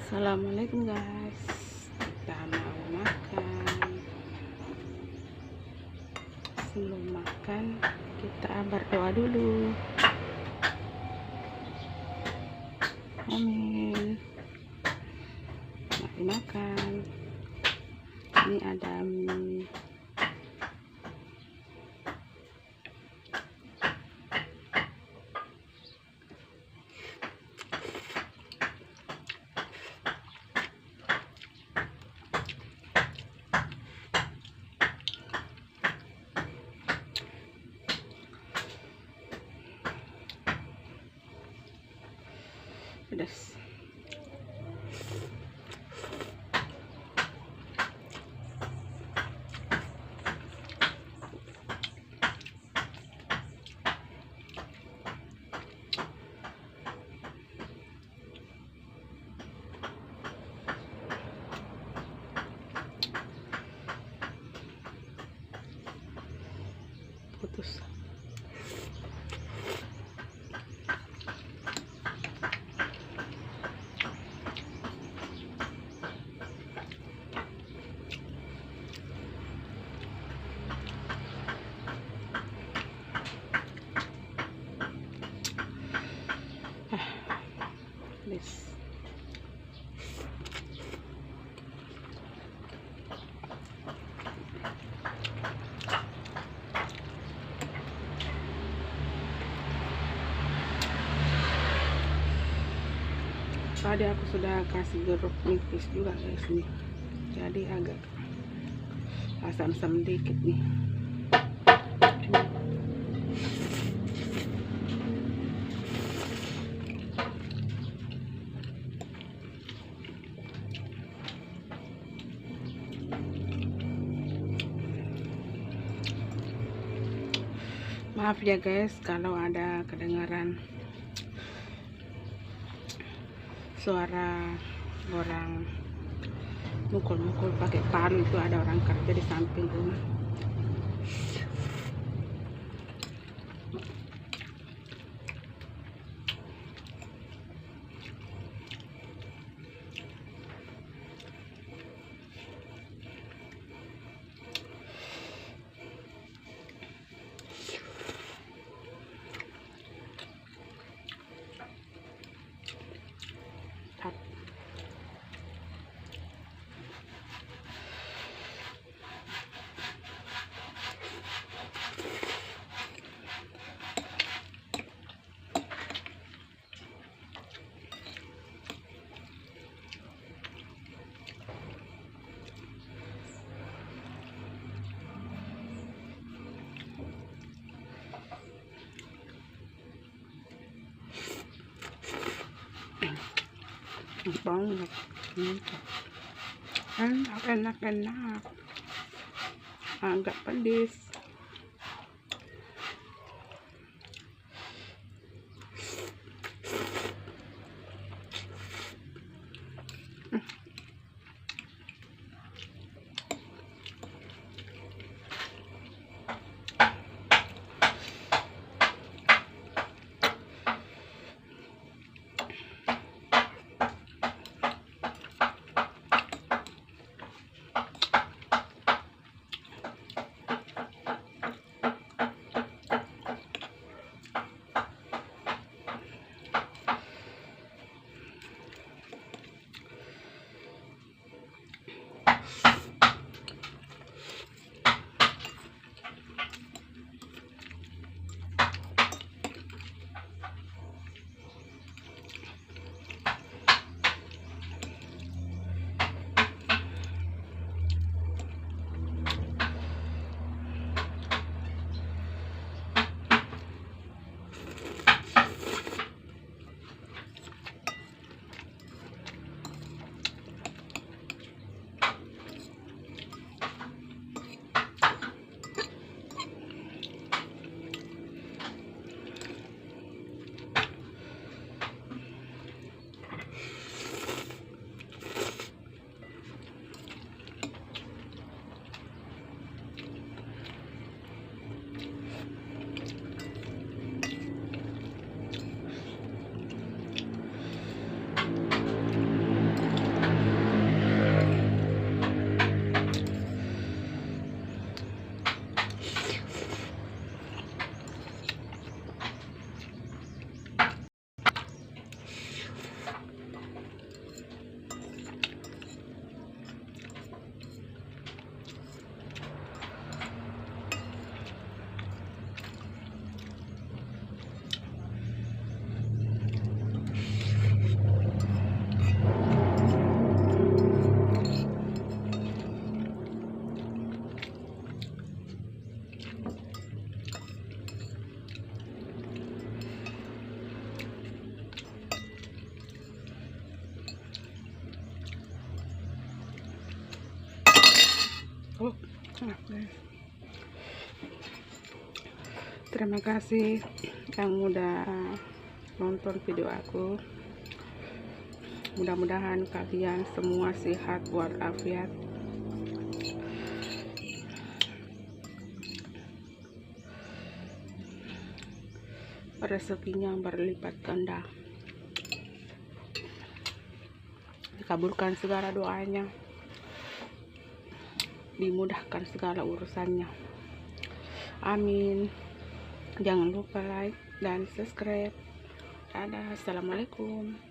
Assalamualaikum guys, kita mau makan. Sebelum makan kita berdoa dulu. Amin. Mari makan. Ini ada mie. Pedas. Putus. Pedas. Tadi aku sudah kasih jeruk nipis juga guys nih, jadi agak asam-asam dikit nih. Maaf ya guys kalau ada kedengaran suara orang mukul-mukul pakai palu, itu ada orang kerja di samping rumah. Banget, enak, agak pedes. Nah, guys, terima kasih yang udah nonton video aku. Mudah-mudahan kalian semua sehat walafiat, rezekinya berlipat ganda, dikabulkan segala doanya, dimudahkan segala urusannya. Amin. Jangan lupa like dan subscribe. Dadah, assalamualaikum.